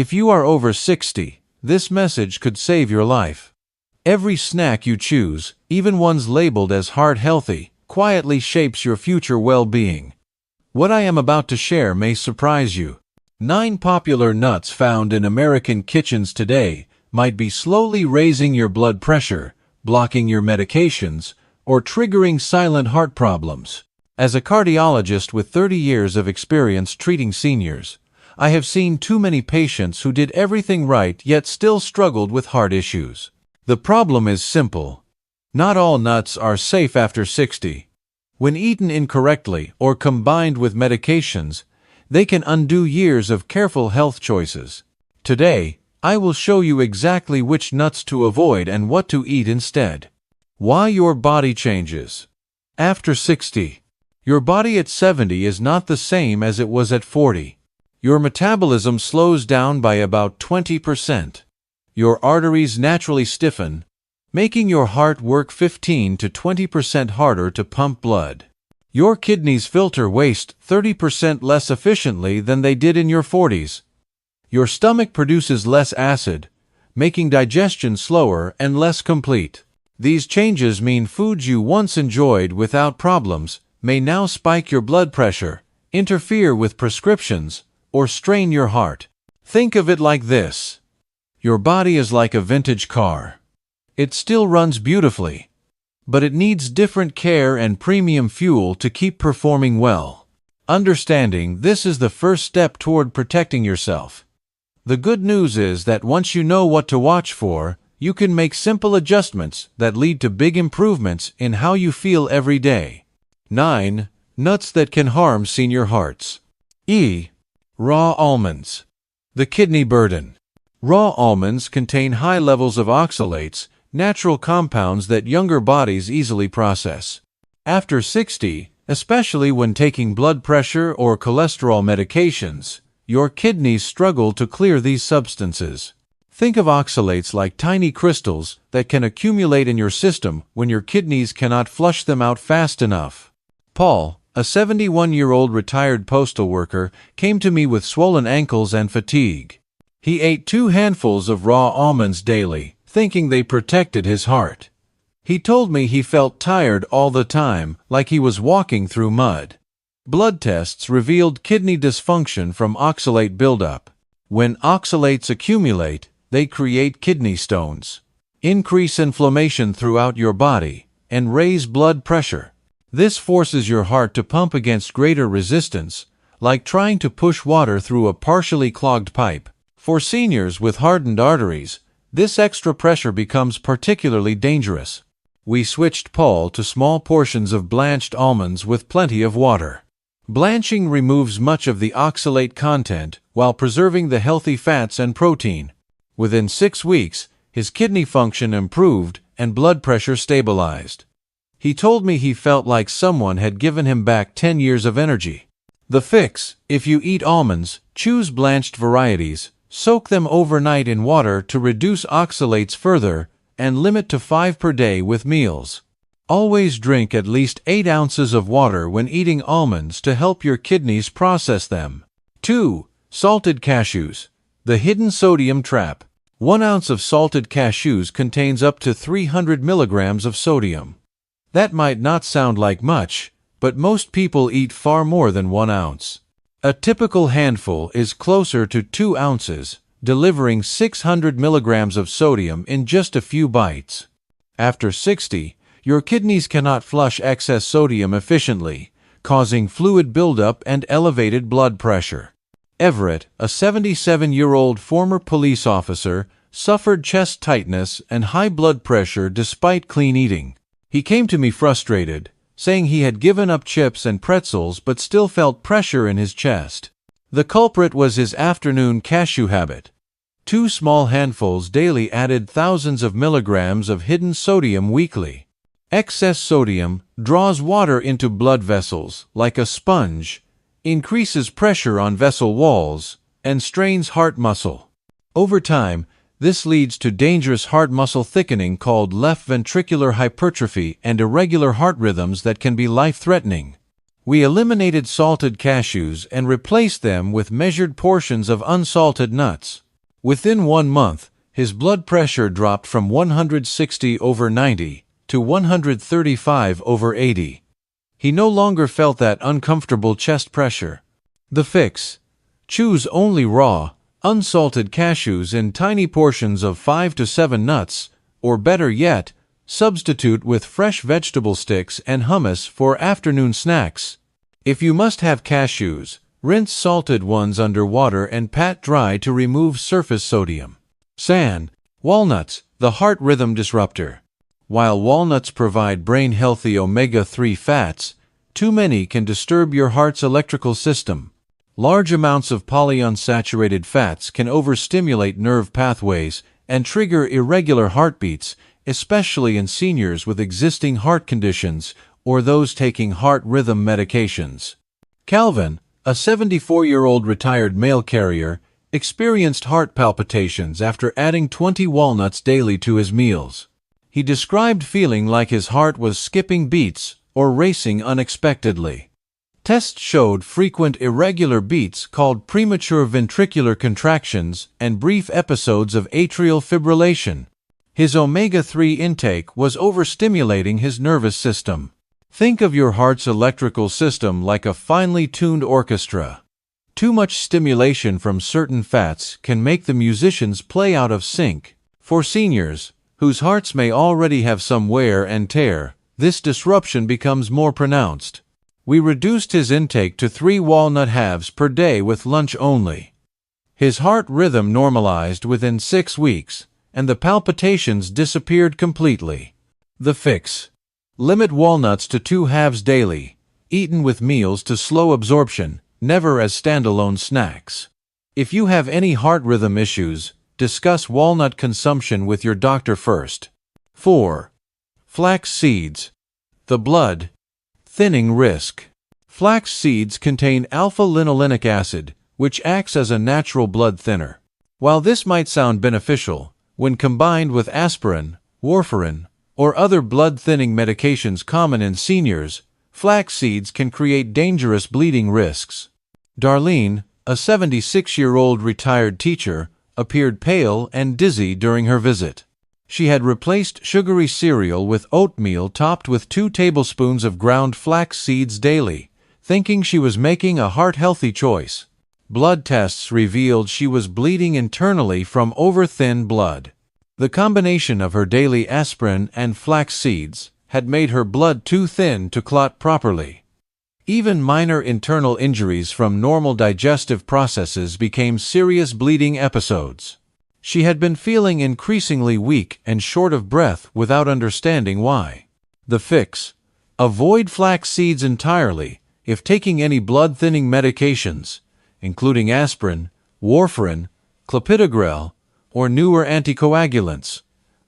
If you are over 60, this message could save your life. Every snack you choose, even ones labeled as heart-healthy, quietly shapes your future well-being. What I am about to share may surprise you. 9 popular nuts found in American kitchens today might be slowly raising your blood pressure, blocking your medications, or triggering silent heart problems. As a cardiologist with 30 years of experience treating seniors, I have seen too many patients who did everything right yet still struggled with heart issues. The problem is simple. Not all nuts are safe after 60. When eaten incorrectly or combined with medications, they can undo years of careful health choices. Today, I will show you exactly which nuts to avoid and what to eat instead. Why your body changes. After 60, your body at 70 is not the same as it was at 40. Your metabolism slows down by about 20%. Your arteries naturally stiffen, making your heart work 15 to 20% harder to pump blood. Your kidneys filter waste 30% less efficiently than they did in your 40s. Your stomach produces less acid, making digestion slower and less complete. These changes mean foods you once enjoyed without problems may now spike your blood pressure, interfere with prescriptions, or strain your heart. Think of it like this. Your body is like a vintage car. It still runs beautifully, but it needs different care and premium fuel to keep performing well. Understanding this is the first step toward protecting yourself. The good news is that once you know what to watch for, you can make simple adjustments that lead to big improvements in how you feel every day. 9. Nuts that can harm senior hearts. Raw almonds. The kidney burden. Raw almonds contain high levels of oxalates, natural compounds that younger bodies easily process. After 60, especially when taking blood pressure or cholesterol medications, your kidneys struggle to clear these substances. Think of oxalates like tiny crystals that can accumulate in your system when your kidneys cannot flush them out fast enough. Paul, a 71-year-old retired postal worker, came to me with swollen ankles and fatigue. He ate 2 handfuls of raw almonds daily, thinking they protected his heart. He told me he felt tired all the time, like he was walking through mud. Blood tests revealed kidney dysfunction from oxalate buildup. When oxalates accumulate, they create kidney stones, increase inflammation throughout your body, and raise blood pressure. This forces your heart to pump against greater resistance, like trying to push water through a partially clogged pipe. For seniors with hardened arteries, this extra pressure becomes particularly dangerous. We switched Paul to small portions of blanched almonds with plenty of water. Blanching removes much of the oxalate content while preserving the healthy fats and protein. Within 6 weeks, his kidney function improved and blood pressure stabilized. He told me he felt like someone had given him back 10 years of energy. The fix: if you eat almonds, choose blanched varieties, soak them overnight in water to reduce oxalates further, and limit to 5 per day with meals. Always drink at least 8 ounces of water when eating almonds to help your kidneys process them. 2. Salted cashews. The hidden sodium trap. 1 ounce of salted cashews contains up to 300 milligrams of sodium. That might not sound like much, but most people eat far more than 1 ounce. A typical handful is closer to 2 ounces, delivering 600 milligrams of sodium in just a few bites. After 60, your kidneys cannot flush excess sodium efficiently, causing fluid buildup and elevated blood pressure. Everett, a 77-year-old former police officer, suffered chest tightness and high blood pressure despite clean eating. He came to me frustrated, saying he had given up chips and pretzels but still felt pressure in his chest. The culprit was his afternoon cashew habit. 2 small handfuls daily added thousands of milligrams of hidden sodium weekly. Excess sodium draws water into blood vessels like a sponge, increases pressure on vessel walls, and strains heart muscle. Over time, this leads to dangerous heart muscle thickening called left ventricular hypertrophy and irregular heart rhythms that can be life-threatening. We eliminated salted cashews and replaced them with measured portions of unsalted nuts, Within 1 month, his blood pressure dropped from 160/90 to 135/80. He no longer felt that uncomfortable chest pressure. The fix: choose only raw, unsalted cashews in tiny portions of 5 to 7 nuts, or better yet, substitute with fresh vegetable sticks and hummus for afternoon snacks. If you must have cashews, rinse salted ones under water and pat dry to remove surface sodium. Walnuts, the heart rhythm disruptor. While walnuts provide brain-healthy omega-3 fats, too many can disturb your heart's electrical system. Large amounts of polyunsaturated fats can overstimulate nerve pathways and trigger irregular heartbeats, especially in seniors with existing heart conditions or those taking heart rhythm medications. Calvin, a 74-year-old retired mail carrier, experienced heart palpitations after adding 20 walnuts daily to his meals. He described feeling like his heart was skipping beats or racing unexpectedly. Tests showed frequent irregular beats called premature ventricular contractions and brief episodes of atrial fibrillation. His omega-3 intake was overstimulating his nervous system. Think of your heart's electrical system like a finely tuned orchestra. Too much stimulation from certain fats can make the musicians play out of sync. For seniors, whose hearts may already have some wear and tear, this disruption becomes more pronounced. We reduced his intake to 3 walnut halves per day with lunch only. His heart rhythm normalized within 6 weeks, and the palpitations disappeared completely. The fix: limit walnuts to 2 halves daily, eaten with meals to slow absorption, never as standalone snacks. If you have any heart rhythm issues, discuss walnut consumption with your doctor first. 4. Flax seeds. The blood thinning risk. Flax seeds contain alpha-linolenic acid, which acts as a natural blood thinner. While this might sound beneficial, when combined with aspirin, warfarin, or other blood-thinning medications common in seniors, flax seeds can create dangerous bleeding risks. Darlene, a 76-year-old retired teacher, appeared pale and dizzy during her visit. She had replaced sugary cereal with oatmeal topped with 2 tablespoons of ground flax seeds daily, thinking she was making a heart-healthy choice. Blood tests revealed she was bleeding internally from over-thin blood. The combination of her daily aspirin and flax seeds had made her blood too thin to clot properly. Even minor internal injuries from normal digestive processes became serious bleeding episodes. She had been feeling increasingly weak and short of breath without understanding why. The fix: avoid flax seeds entirely if taking any blood-thinning medications, including aspirin, warfarin, clopidogrel, or newer anticoagulants.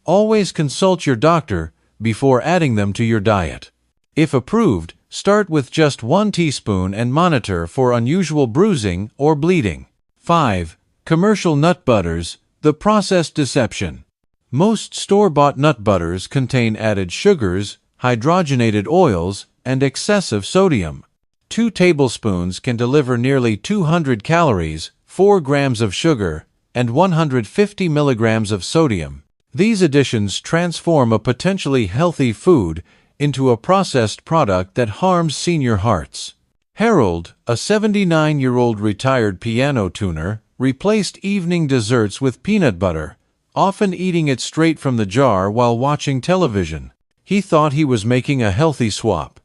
Always consult your doctor before adding them to your diet. If approved, start with just 1 teaspoon and monitor for unusual bruising or bleeding. 5. Commercial nut butters. The processed deception. Most store-bought nut butters contain added sugars, hydrogenated oils, and excessive sodium. 2 tablespoons can deliver nearly 200 calories, 4 grams of sugar, and 150 milligrams of sodium. These additions transform a potentially healthy food into a processed product that harms senior hearts. Harold, a 79-year-old retired piano tuner, replaced evening desserts with peanut butter, often eating it straight from the jar while watching television. He thought he was making a healthy swap.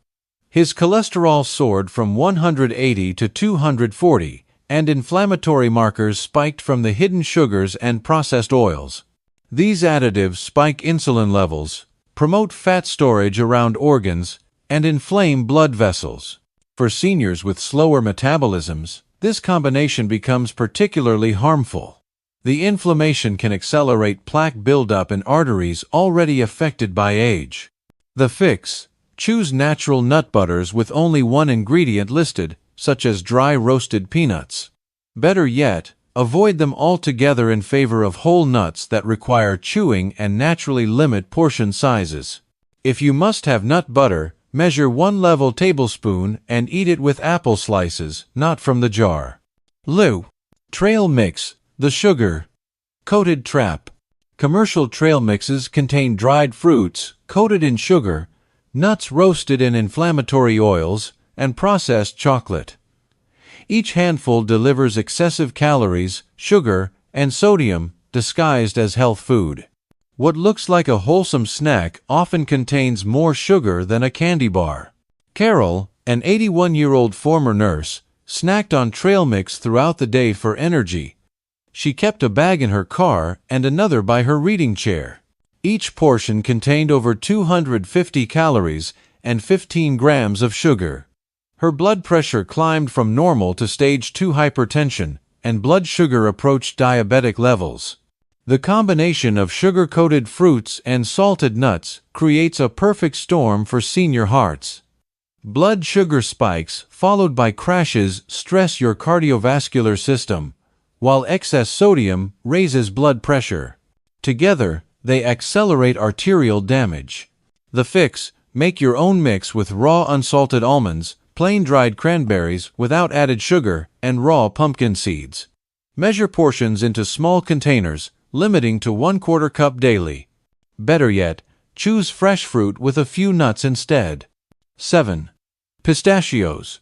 His cholesterol soared from 180 to 240, and inflammatory markers spiked from the hidden sugars and processed oils. These additives spike insulin levels, promote fat storage around organs, and inflame blood vessels. For seniors with slower metabolisms, this combination becomes particularly harmful. The inflammation can accelerate plaque buildup in arteries already affected by age. The fix: choose natural nut butters with only 1 ingredient listed, such as dry roasted peanuts. Better yet, avoid them altogether in favor of whole nuts that require chewing and naturally limit portion sizes. If you must have nut butter, measure 1 level tablespoon and eat it with apple slices, not from the jar. Trail mix. The sugar Coated trap. Commercial trail mixes contain dried fruits, coated in sugar, nuts roasted in inflammatory oils, and processed chocolate. Each handful delivers excessive calories, sugar, and sodium, disguised as health food. What looks like a wholesome snack often contains more sugar than a candy bar. Carol, an 81-year-old former nurse, snacked on trail mix throughout the day for energy. She kept a bag in her car and another by her reading chair. Each portion contained over 250 calories and 15 grams of sugar. Her blood pressure climbed from normal to stage 2 hypertension, and blood sugar approached diabetic levels. The combination of sugar-coated fruits and salted nuts creates a perfect storm for senior hearts. Blood sugar spikes, followed by crashes, stress your cardiovascular system, while excess sodium raises blood pressure. Together, they accelerate arterial damage. The fix: make your own mix with raw unsalted almonds, plain dried cranberries without added sugar, and raw pumpkin seeds. Measure portions into small containers, limiting to 1/4 cup daily. Better yet, choose fresh fruit with a few nuts instead. 7. Pistachios.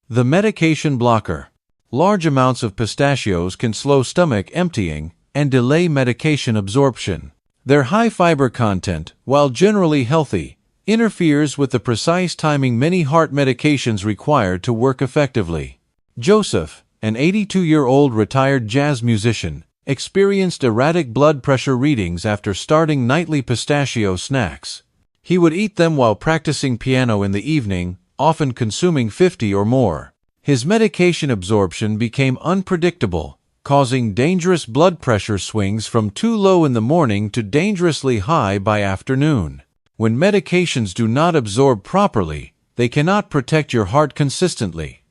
The medication blocker. Large amounts of pistachios can slow stomach emptying and delay medication absorption. Their high fiber content, while generally healthy, interferes with the precise timing many heart medications require to work effectively. Joseph, an 82-year-old retired jazz musician, experienced erratic blood pressure readings after starting nightly pistachio snacks. He would eat them while practicing piano in the evening, often consuming 50 or more. His medication absorption became unpredictable, causing dangerous blood pressure swings from too low in the morning to dangerously high by afternoon. When medications do not absorb properly, they cannot protect your heart consistently.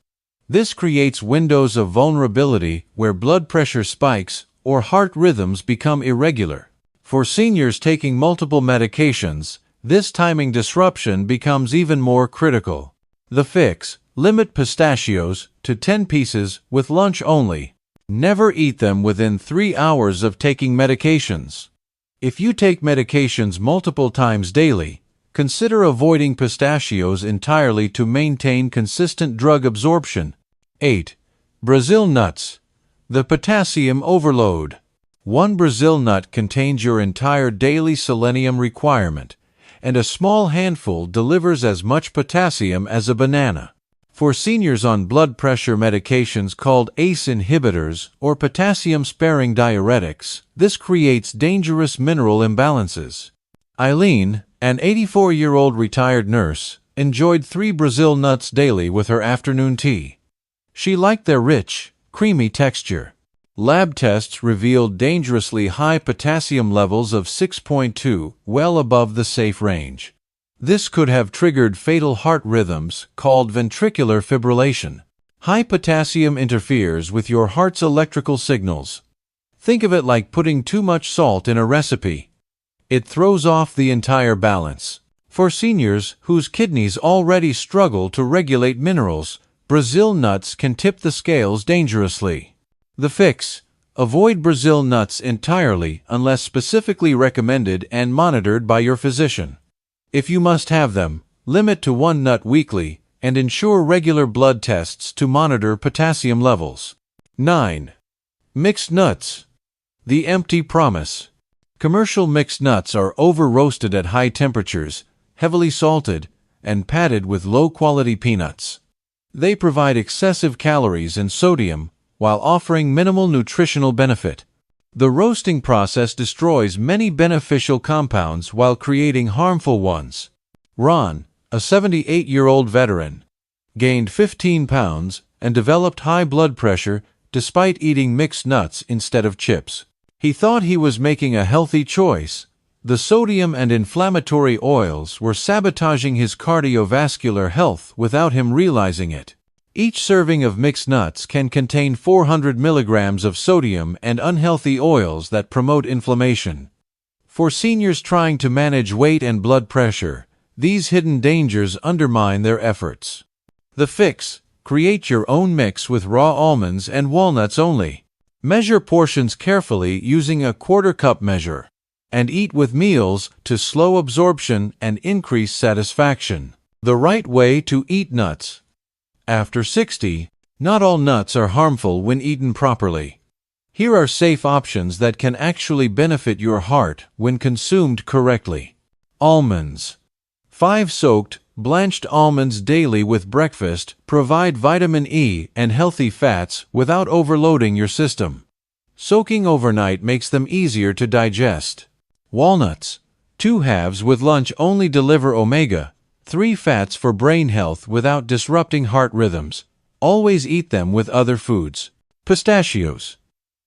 This creates windows of vulnerability where blood pressure spikes or heart rhythms become irregular. For seniors taking multiple medications, this timing disruption becomes even more critical. The fix: limit pistachios to 10 pieces with lunch only. Never eat them within 3 hours of taking medications. If you take medications multiple times daily, consider avoiding pistachios entirely to maintain consistent drug absorption. 8. Brazil nuts. The potassium overload. One Brazil nut contains your entire daily selenium requirement, and a small handful delivers as much potassium as a banana. For seniors on blood pressure medications called ACE inhibitors or potassium-sparing diuretics, this creates dangerous mineral imbalances. Eileen, an 84-year-old retired nurse, enjoyed 3 Brazil nuts daily with her afternoon tea. She liked their rich, creamy texture. Lab tests revealed dangerously high potassium levels of 6.2, well above the safe range. This could have triggered fatal heart rhythms called ventricular fibrillation. High potassium interferes with your heart's electrical signals. Think of it like putting too much salt in a recipe. It throws off the entire balance. For seniors whose kidneys already struggle to regulate minerals, Brazil nuts can tip the scales dangerously. The fix: avoid Brazil nuts entirely unless specifically recommended and monitored by your physician. If you must have them, limit to 1 nut weekly and ensure regular blood tests to monitor potassium levels. 9. Mixed nuts. The empty promise. Commercial mixed nuts are over-roasted at high temperatures, heavily salted, and padded with low-quality peanuts. They provide excessive calories and sodium while offering minimal nutritional benefit. The roasting process destroys many beneficial compounds while creating harmful ones. Ron, a 78-year-old veteran, gained 15 pounds and developed high blood pressure despite eating mixed nuts instead of chips. He thought he was making a healthy choice. The sodium and inflammatory oils were sabotaging his cardiovascular health without him realizing it. Each serving of mixed nuts can contain 400 milligrams of sodium and unhealthy oils that promote inflammation. For seniors trying to manage weight and blood pressure, these hidden dangers undermine their efforts. The fix: create your own mix with raw almonds and walnuts only. Measure portions carefully using a quarter-cup measure, and eat with meals to slow absorption and increase satisfaction. The right way to eat nuts. After 60, not all nuts are harmful when eaten properly. Here are safe options that can actually benefit your heart when consumed correctly. Almonds. 5 soaked, blanched almonds daily with breakfast provide vitamin E and healthy fats without overloading your system. Soaking overnight makes them easier to digest. Walnuts. 2 halves with lunch only deliver omega-3 fats for brain health without disrupting heart rhythms. Always eat them with other foods. Pistachios.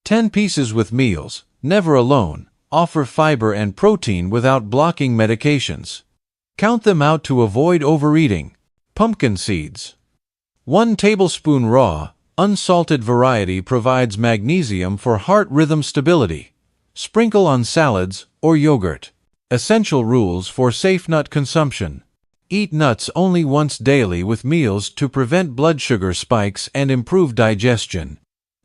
10 pieces with meals, never alone, offer fiber and protein without blocking medications. Count them out to avoid overeating. Pumpkin seeds. 1 tablespoon raw, unsalted variety provides magnesium for heart rhythm stability. Sprinkle on salads or yogurt. Essential rules for safe nut consumption. Eat nuts only once daily with meals to prevent blood sugar spikes and improve digestion.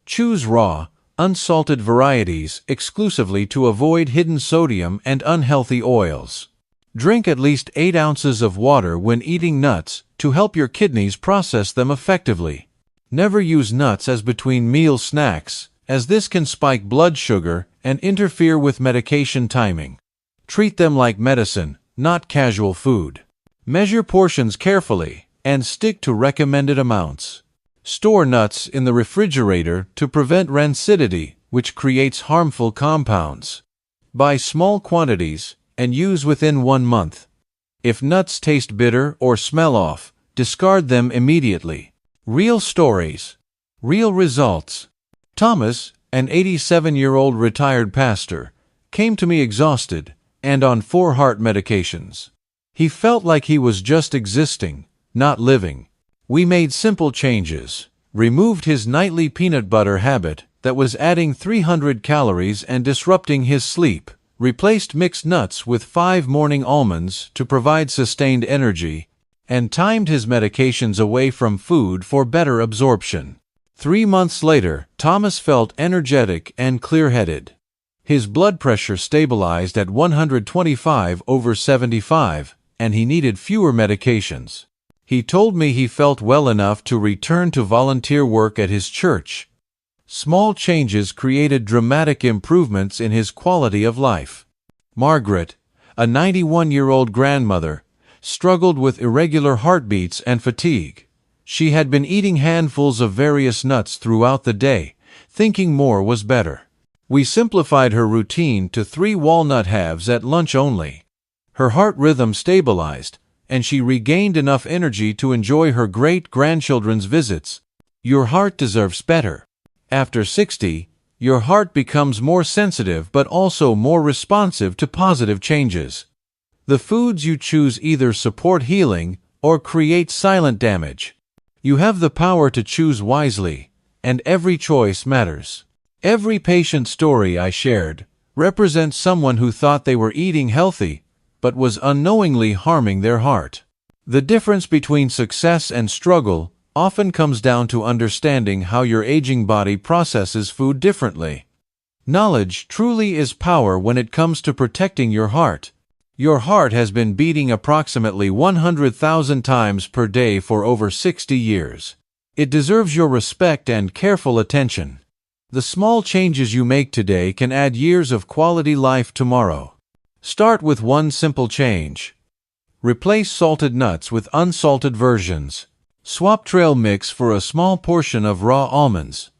Choose raw, unsalted varieties exclusively to avoid hidden sodium and unhealthy oils. Drink at least 8 ounces of water when eating nuts to help your kidneys process them effectively. Never use nuts as between-meal snacks, as this can spike blood sugar and interfere with medication timing. Treat them like medicine, not casual food. Measure portions carefully and stick to recommended amounts. Store nuts in the refrigerator to prevent rancidity, which creates harmful compounds. Buy small quantities and use within 1 month. If nuts taste bitter or smell off, discard them immediately. Real stories. Real results. Thomas, an 87-year-old retired pastor, came to me exhausted and on 4 heart medications. He felt like he was just existing, not living. We made simple changes, removed his nightly peanut butter habit that was adding 300 calories and disrupting his sleep, replaced mixed nuts with 5 morning almonds to provide sustained energy, and timed his medications away from food for better absorption. 3 months later, Thomas felt energetic and clear-headed. His blood pressure stabilized at 125/75, and he needed fewer medications. He told me he felt well enough to return to volunteer work at his church. Small changes created dramatic improvements in his quality of life. Margaret, a 91-year-old grandmother, struggled with irregular heartbeats and fatigue. She had been eating handfuls of various nuts throughout the day, thinking more was better. We simplified her routine to 3 walnut halves at lunch only. Her heart rhythm stabilized, and she regained enough energy to enjoy her great-grandchildren's visits. Your heart deserves better. After 60, your heart becomes more sensitive but also more responsive to positive changes. The foods you choose either support healing or create silent damage. You have the power to choose wisely, and every choice matters. Every patient story I shared represents someone who thought they were eating healthy, but was unknowingly harming their heart. The difference between success and struggle often comes down to understanding how your aging body processes food differently. Knowledge truly is power when it comes to protecting your heart. Your heart has been beating approximately 100,000 times per day for over 60 years. It deserves your respect and careful attention. The small changes you make today can add years of quality life tomorrow. Start with one simple change. Replace salted nuts with unsalted versions. Swap trail mix for a small portion of raw almonds.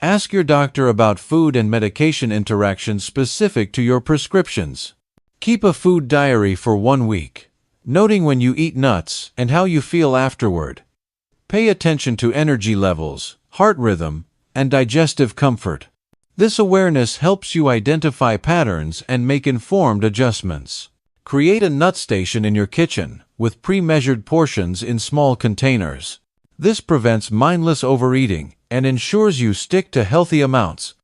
Ask your doctor about food and medication interactions specific to your prescriptions. Keep a food diary for 1 week, noting when you eat nuts and how you feel afterward. Pay attention to energy levels, heart rhythm, and digestive comfort. This awareness helps you identify patterns and make informed adjustments. Create a nut station in your kitchen with pre-measured portions in small containers. This prevents mindless overeating and ensures you stick to healthy amounts.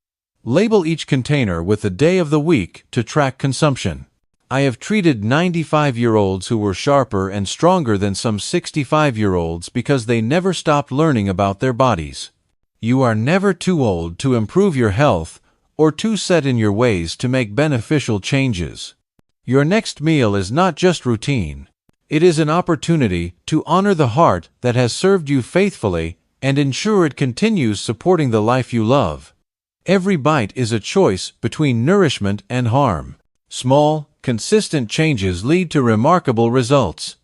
Label each container with the day of the week to track consumption. I have treated 95-year-olds who were sharper and stronger than some 65-year-olds because they never stopped learning about their bodies. You are never too old to improve your health or too set in your ways to make beneficial changes. Your next meal is not just routine. It is an opportunity to honor the heart that has served you faithfully and ensure it continues supporting the life you love. Every bite is a choice between nourishment and harm. Small, consistent changes lead to remarkable results.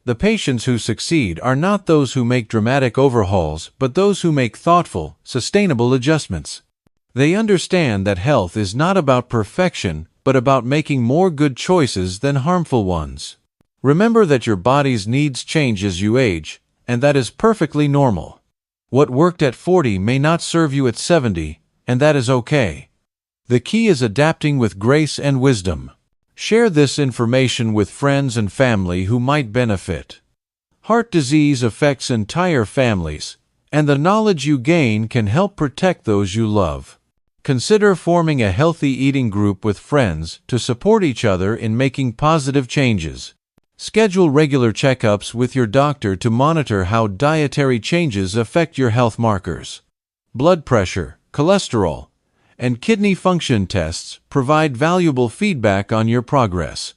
The patients who succeed are not those who make dramatic overhauls, but those who make thoughtful, sustainable adjustments. They understand that health is not about perfection, but about making more good choices than harmful ones. Remember that your body's needs change as you age, and that is perfectly normal. What worked at 40 may not serve you at 70, and that is okay. The key is adapting with grace and wisdom. Share this information with friends and family who might benefit. Heart disease affects entire families, and the knowledge you gain can help protect those you love. Consider forming a healthy eating group with friends to support each other in making positive changes. Schedule regular checkups with your doctor to monitor how dietary changes affect your health markers. Blood pressure, cholesterol, and kidney function tests provide valuable feedback on your progress.